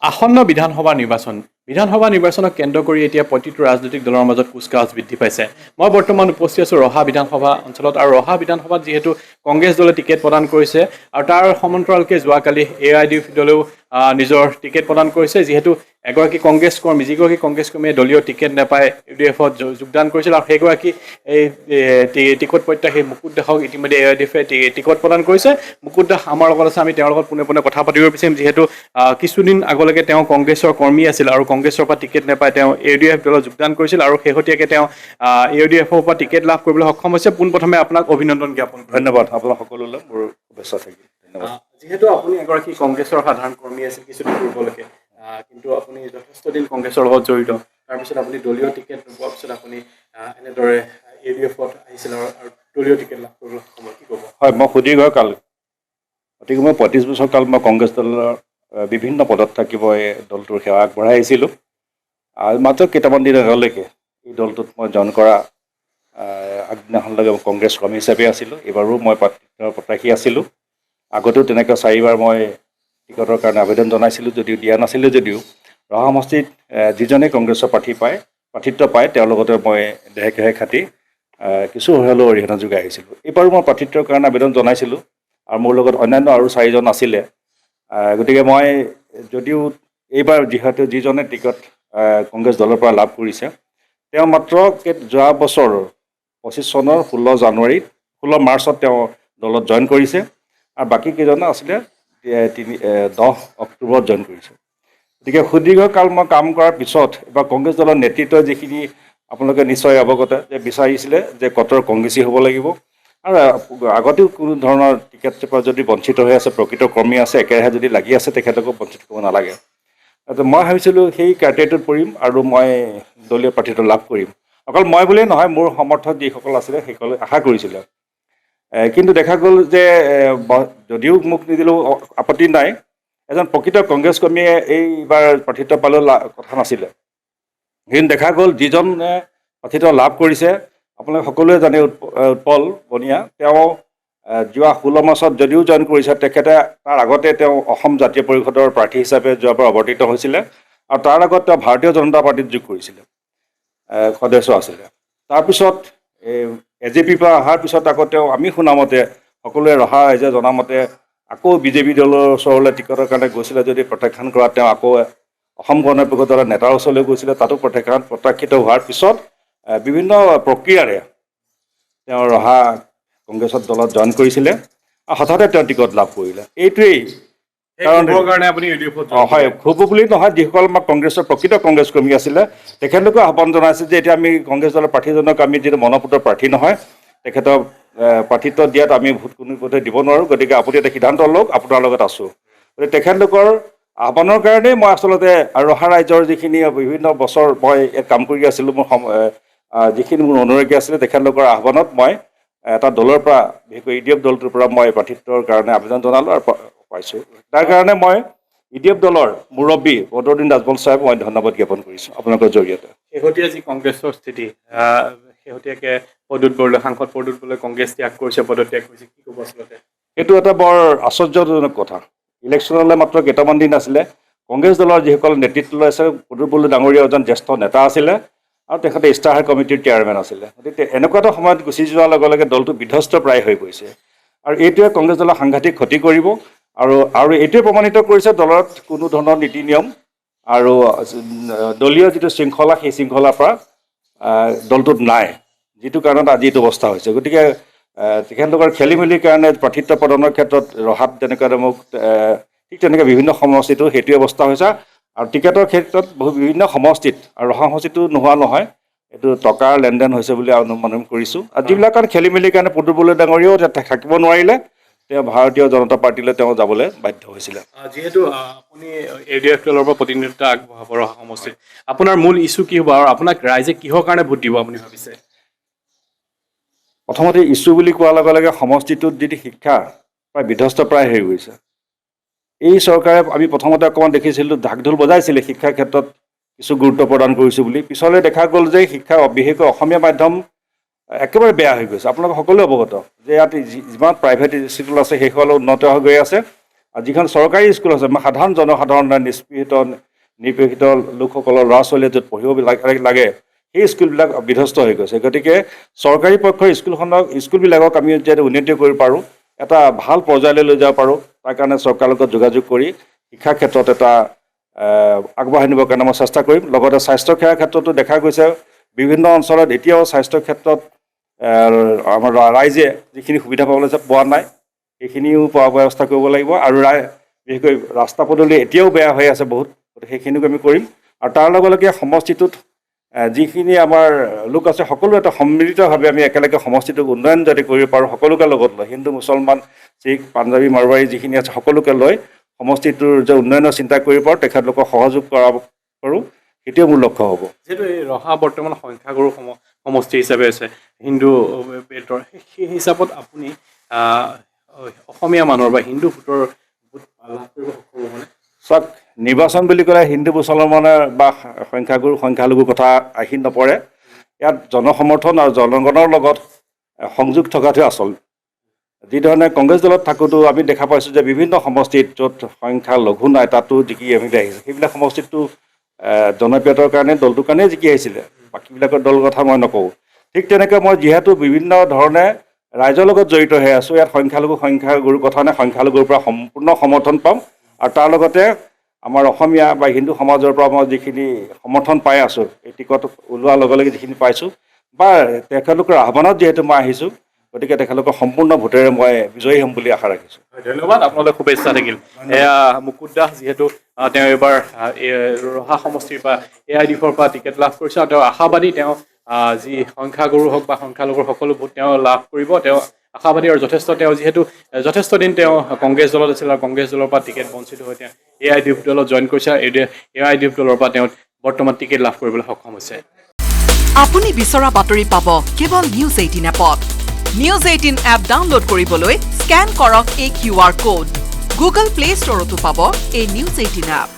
আসন্ন বিধানসভা নিৰ্বাচনক কেন্দ্ৰ কৰি এতিয়া প্ৰতিটো ৰাজনৈতিক দলৰ মাজত কুচকাৱাজ বৃদ্ধি পাইছে। মই বৰ্তমান উপস্থিত আছোঁ ৰহা বিধানসভা অঞ্চলত আৰু ৰহা বিধানসভাত যিহেতু কংগ্ৰেছ দলে টিকেট প্ৰদান কৰিছে আৰু তাৰ সমান্তৰালকৈ যোৱাকালি AIUDF দলেও নিজৰ টিকেট প্ৰদান কৰিছে। যিহেতু এগৰাকী কংগ্ৰেছ কৰ্মী যিগৰাকী কংগ্ৰেছ কৰ্মীয়ে দলীয় টিকেট নাপায় UDFত যোগদান কৰিছিল আৰু সেইগৰাকী এই টিকট প্ৰত্যাশী মুকুট দাসক ইতিমধ্যে AIUDFে টিকট প্ৰদান কৰিছে। মুকুট দাস আমাৰ লগত আছে, আমি তেওঁৰ লগত পোনে পোনে কথা পাতিব বিচাৰিম। যিহেতু কিছুদিন আগলৈকে তেওঁ কংগ্ৰেছৰ কৰ্মী আছিল আৰু কংগ্ৰেছৰ পৰা টিকেট নাপাই তেওঁ AIUDF দলত যোগদান কৰিছিল আৰু শেহতীয়াকৈ তেওঁ AIUDFৰ পৰা টিকেট লাভ কৰিবলৈ সক্ষম হৈছে। পোনপ্ৰথমে আপোনাক অভিনন্দন জ্ঞাপন। ধন্যবাদ আপোনাক সকলোলৈ মোৰ শুভেচ্ছা থাকিল। ধন্যবাদ। যিহেতু আপুনি এগৰাকী কংগ্ৰেছৰ সাধাৰণ কৰ্মী আছিল কিছুদিন পূৰ্বলৈকে, কিন্তু আপুনি যথেষ্ট দিন কংগ্ৰেছৰ লগত জড়িত। তাৰপিছত আপুনি দলীয় টিকেট নোপোৱাৰ পিছত আপুনি এনেদৰে AIUDFত আহিছিল আৰু দলীয় টিকেট লাভ কৰিবলৈ সক্ষম হ'ল। কি ক'ব? হয়, মই সুদীৰ্ঘ কাল অতিকে মই 35 বছৰ কাল মই কংগ্ৰেছ দলৰ বিভিন্ন পদত থাকি মই দলটোৰ সেৱা আগবঢ়াই আহিছিলোঁ। আৰু মাত্ৰ কেইটামান দিন আগলৈকে এই দলটোত মই জইন কৰা আগদিনাখনলৈকে কংগ্ৰেছ কৰ্মী হিচাপে আছিলোঁ। এইবাৰো মই প্ৰত্যাশী আছিলোঁ। আগতেও তেনেকৈ 4বাৰ মই টিকটৰ কাৰণে আবেদন জনাইছিলোঁ, যদিও দিয়া নাছিলোঁ। যদিও ৰহা সমষ্টিত যিজনে কংগ্ৰেছৰ প্ৰাৰ্থিত্ব পায় তেওঁৰ লগতে মই দেহে কেহে খাটি কিছু হ'লেও অৰিহণা যোগাই আহিছিলোঁ। এইবাৰো মই প্ৰাৰ্থিত্বৰ কাৰণে আবেদন জনাইছিলোঁ আৰু মোৰ লগত অন্যান্য আৰু 4জন আছিলে। গতিকে মই যদিও এইবাৰ যিজনে টিকট কংগ্ৰেছ দলৰ পৰা লাভ কৰিছে তেওঁ মাত্ৰ যোৱা বছৰ 25 চনৰ 16 মাৰ্চত তেওঁ দলত জইন কৰিছে আৰু বাকী কেইজন আছিলে 10 অক্টোবৰত জইন কৰিছে। গতিকে সুদীৰ্ঘকাল মই কাম কৰাৰ পিছত এবাৰ কংগ্ৰেছ দলৰ নেতৃত্বই যিখিনি আপোনালোকে নিশ্চয় অৱগত যে বিচাৰিছিলে যে কট্টৰ কংগ্ৰেছী হ'ব লাগিব আৰু আগতেও কোনো ধৰণৰ টিকেট পৰা যদি বঞ্চিত হৈ আছে, প্ৰকৃত কৰ্মী আছে, একেৰাহে যদি লাগি আছে তেখেতকো বঞ্চিত কৰিব নালাগে। মই ভাবিছিলোঁ সেই ক্ৰাইটেৰিয়াটোত পৰিম আৰু মই দলীয় প্ৰাৰ্থিত্ব লাভ কৰিম। অকল মই বুলিয়েই নহয়, মোৰ সমৰ্থক যিসকল আছিলে সেইসকলে আশা কৰিছিলে। কিন্তু দেখা গ'ল যে যদিও মোক নিদিলেও আপত্তি নাই, এজন প্ৰকৃত কংগ্ৰেছ কৰ্মীয়ে এইবাৰ প্ৰাৰ্থিত্ব পালেও কথা নাছিলে। কিন্তু দেখা গ'ল যিজনে প্ৰাৰ্থিত্ব লাভ কৰিছে আপোনালোকে সকলোৱে জানে, উৎপল বনিয়া, তেওঁ যোৱা 16 মাৰ্চত যদিও জইন কৰিছে তেখেতে তাৰ আগতে তেওঁ অসম জাতীয় পৰিষদৰ প্ৰাৰ্থী হিচাপে যোৱাবাৰ অৱতীৰ্ণ হৈছিলে আৰু তাৰ আগত তেওঁ ভাৰতীয় জনতা পাৰ্টীত যোগ কৰিছিলে, সদস্য আছিলে। তাৰপিছত AJPৰ পৰা অহাৰ পিছত আকৌ তেওঁ আমি শুনামতে সকলোৱে ৰহা ৰাইজে জনামতে আকৌ BJP দলৰ ওচৰলৈ টিকটৰ কাৰণে গৈছিলে, যদি প্ৰত্যাখ্যান কৰা তেওঁ আকৌ অসম গণ পৰিষদৰ নেতাৰ ওচৰলৈ গৈছিলে, তাতো প্ৰত্যাখ্যিত হোৱাৰ পিছত বিভিন্ন প্ৰক্ৰিয়াৰে তেওঁ ৰহা কংগ্ৰেছত দলত জইন কৰিছিলে আৰু হঠাতে তেওঁ টিকট লাভ কৰিলে। এইটোৱেই কাৰণে আপুনি হয়, খুব বুলি নহয়, যিসকল আমাৰ কংগ্ৰেছৰ প্ৰকৃত কংগ্ৰেছ কৰ্মী আছিলে তেখেতলোকে আহ্বান জনাইছে যে এতিয়া আমি কংগ্ৰেছ দলৰ প্ৰাৰ্থীজনক আমি যিটো মনোপুত প্ৰাৰ্থী নহয়, তেখেতক প্ৰাৰ্থিত্ব দিয়াত আমি ভোট কোনো পথে দিব নোৱাৰোঁ। গতিকে আপুনি এটা সিদ্ধান্ত লওক, আপোনাৰ লগত আছোঁ। গতিকে তেখেতলোকৰ আহ্বানৰ কাৰণেই মই আচলতে ৰহা ৰাইজৰ যিখিনি বিভিন্ন বছৰ মই ইয়াত কাম কৰি আছিলোঁ, মোৰ যিখিনি মোৰ অনুৰাগী আছিলে তেখেতলোকৰ আহ্বানত মই এটা দলৰ পৰা, বিশেষকৈ UDF দলটোৰ পৰা মই প্ৰাৰ্থিত্বৰ কাৰণে আবেদন জনালোঁ আৰু পাইছোঁ। তাৰ কাৰণে মই UDF দলৰ মুৰব্বী বদৰুদ্দিন ৰাজমল চাহেব মই ধন্যবাদ জ্ঞাপন কৰিছোঁ আপোনালোকৰ জৰিয়তে। শেহতীয়া যি কংগ্ৰেছৰ স্থিতি, শেহতীয়াকৈ প্ৰদ্যুৎ বৰদলৈ, সাংসদ প্ৰদ্যুৎ বৰদলৈ কংগ্ৰেছ ত্যাগ কৰিছে, পদত্যাগ কৰিছে, কি ক'ব আচলতে? এইটো এটা বৰ আশ্চৰ্যজনক কথা। ইলেকশ্যনলৈ মাত্ৰ কেইটামান দিন আছিলে, কংগ্ৰেছ দলৰ যিসকল নেতৃত্ব লৈ আছে, প্ৰদ্যুৎ বৰদলৈ ডাঙৰীয়া এজন জ্যেষ্ঠ নেতা আছিলে আৰু তেখেতে ইস্তাহাৰ কমিটিৰ চেয়াৰমেন আছিলে। গতিকে এনেকুৱা এটা সময়ত গুচি যোৱাৰ লগে লগে দলটো বিধ্বস্ত প্ৰায় হৈ গৈছে আৰু এইটোৱে কংগ্ৰেছ দলৰ সাংঘাতিক ক্ষতি কৰিব আৰু এইটোৱে প্ৰমাণিত কৰিছে দলত কোনো ধৰণৰ নীতি নিয়ম আৰু দলীয় যিটো শৃংখলা, সেই শৃংখলাৰ পৰা দলটোত নাই, যিটো কাৰণত আজি এইটো অৱস্থা হৈছে। গতিকে তেখেতলোকৰ খেলি মেলিৰ কাৰণে প্ৰাৰ্থিত্ব প্ৰদানৰ ক্ষেত্ৰত ৰহাত যেনেকৈ মোক ঠিক তেনেকৈ বিভিন্ন সমষ্টিতো সেইটোৱে অৱস্থা হৈছে আৰু টিকেটৰ ক্ষেত্ৰত বিভিন্ন সমষ্টিত আৰু ৰহা সমষ্টিটো নোহোৱা নহয়, এইটো টকাৰ লেনদেন হৈছে বুলি অনুমান কৰিছোঁ। আৰু যিবিলাক কাৰণ খেলি মেলিৰ কাৰণে প্ৰদ্যুৎ বৰদলৈ ডাঙৰীয়াও থাকিব নোৱাৰিলে, তেওঁ ভাৰতীয় জনতা পাৰ্টীলৈ তেওঁ যাবলৈ বাধ্য হৈছিলে। যিহেতু আপুনি AUDF দলৰ পৰা প্ৰতিনিধিত্ব আগবঢ়াব ৰহা সমষ্টিত, আপোনাৰ মূল ইছ্যু কি হ'ব আৰু আপোনাক ৰাইজে কিহৰ কাৰণে ভোট দিব আপুনি ভাবিছে? প্ৰথমতে ইছ্যু বুলি কোৱাৰ লগে লগে সমষ্টিটোত যিটো শিক্ষা প্ৰায় বিধ্বস্ত প্ৰায় হৈ গৈছে। এই চৰকাৰে আমি প্ৰথমতে অকণমান দেখিছিলোঁ ঢাক ঢোল বজাইছিলে শিক্ষাৰ ক্ষেত্ৰত কিছু গুৰুত্ব প্ৰদান কৰিছোঁ বুলি, পিছলৈ দেখা গ'ল যে শিক্ষা বিশেষকৈ অসমীয়া মাধ্যম একেবাৰে বেয়া হৈ গৈছে। আপোনালোক সকলোৱে অৱগত যে ইয়াত যিমান প্ৰাইভেট ইনষ্টিটিউট আছে সেইসকল উন্নত হৈ গৈ আছে যিখন চৰকাৰী স্কুল আছে সাধাৰণ জনসাধাৰণৰ নিপীড়িত লোকসকলৰ ল'ৰা ছোৱালীয়ে য'ত পঢ়িব লাগে সেই স্কুলবিলাক বিধ্বস্ত হৈ গৈছে। গতিকে চৰকাৰী পক্ষৰ স্কুলবিলাকক আমি যাতে উন্নতি কৰিব পাৰোঁ, এটা ভাল পৰ্যায়লৈ লৈ যাব পাৰোঁ, তাৰ কাৰণে চৰকাৰৰ লগত যোগাযোগ কৰি শিক্ষাৰ ক্ষেত্ৰত এটা আগবঢ়াই নিবৰ কাৰণে মই চেষ্টা কৰিম। লগতে স্বাস্থ্যসেৱাৰ ক্ষেত্ৰতো দেখা গৈছে বিভিন্ন অঞ্চলত এতিয়াও স্বাস্থ্যৰ ক্ষেত্ৰত আমাৰ ৰাইজে যিখিনি সুবিধা পাবলৈ পোৱা নাই সেইখিনিও পোৱাৰ ব্যৱস্থা কৰিব লাগিব। আৰু বিশেষকৈ ৰাস্তা পদূলি এতিয়াও বেয়া হৈ আছে বহুত, গতিকে সেইখিনিও আমি কৰিম। আৰু তাৰ লগে লগে সমষ্টিটোত যিখিনি আমাৰ লোক আছে সকলো এটা সন্মিলিতভাৱে আমি একেলগে সমষ্টিটোক উন্নয়ন যদি কৰিব পাৰোঁ, সকলোকে লগত লৈ হিন্দু মুছলমান শিখ পাঞ্জাবী মাৰোৱাৰী যিখিনি আছে সকলোকে লৈ সমষ্টিটোৰ যে উন্নয়নৰ চিন্তা কৰিব পাৰোঁ, তেখেতলোকক সহযোগ কৰোঁ, সেইটোৱে মোৰ লক্ষ্য হ'ব। যিহেতু এই ৰহা বৰ্তমান সংখ্যাগুৰু সমষ্টি হিচাপে আছে হিন্দু বেল্টৰ, সেই হিচাপত আপুনি অসমীয়া মানুহৰ বা হিন্দু ভোটৰ ভোট লাভ কৰিব সক্ষম হ'বনে? চাওক, নিৰ্বাচন বুলি ক'লে হিন্দু মুছলমানৰ বা সংখ্যালঘুৰ কথা আহি নপৰে। ইয়াত জনসমৰ্থন আৰু জনগণৰ লগত সংযোগ থকাটোৱে আচল। যিধৰণে কংগ্ৰেছ দলত থাকোঁতেও আমি দেখা পাইছোঁ যে বিভিন্ন সমষ্টিত য'ত সংখ্যালঘু নাই তাতো জিকি আহিছে, সেইবিলাক সমষ্টিতটো জনপ্ৰিয়তাৰ কাৰণে দলটোৰ কাৰণেই জিকি আহিছিলে, বাকীবিলাকৰ দলৰ কথা মই নকওঁ। ঠিক তেনেকৈ মই যিহেতু বিভিন্ন ধৰণে ৰাইজৰ লগত জড়িত হৈ আছোঁ, ইয়াত সংখ্যাগুৰুৰ কথা নাই, সংখ্যালঘুৰ পৰা সম্পূৰ্ণ সমৰ্থন পাম। আৰু তাৰ লগতে আমাৰ অসমীয়া বা হিন্দু সমাজৰ পৰা মই যিখিনি সমৰ্থন পাই আছোঁ, এই টিকট ওলোৱাৰ লগে লগে যিখিনি পাইছোঁ বা তেখেতলোকৰ আহ্বানত যিহেতু মই আহিছোঁ, গতিকে তেখেতলোকৰ সম্পূৰ্ণ ভোটেৰে মই বিজয়ী হ'ম বুলি আশা ৰাখিছোঁ। ধন্যবাদ, আপোনালৈ শুভেচ্ছা থাকিল। এয়া মুকুট দাস, যিহেতু তেওঁ এইবাৰ ৰহা সমষ্টিৰ পৰা AIDFৰ পৰা টিকেট লাভ কৰিছে আৰু তেওঁ আশাবাদী, তেওঁ যি সংখ্যাগুৰু হওক বা সংখ্যালঘুৰ সকলো ভোট তেওঁ লাভ কৰিব, তেওঁ আশাবাদী। আৰু তেওঁ যিহেতু যথেষ্ট দিন তেওঁ কংগ্ৰেছ দলত আছিল আৰু কংগ্ৰেছ দলৰ পৰা টিকেট বঞ্চিত হৈ তেওঁ AIDF দলত জইন কৰিছে, AIDF দলৰ পৰা তেওঁ বৰ্তমান টিকেট লাভ কৰিবলৈ সক্ষম হৈছে। আপুনি বিচৰা বাতৰি পাব কেৱল নিউজ 18 এপত। নিউজ 18 এপ ডাউনলোড কৰিবলৈ স্কেন কৰক এই QR কোড। গুগল প্লে ষ্টৰতো পাব এই নিউজ 18 এপ।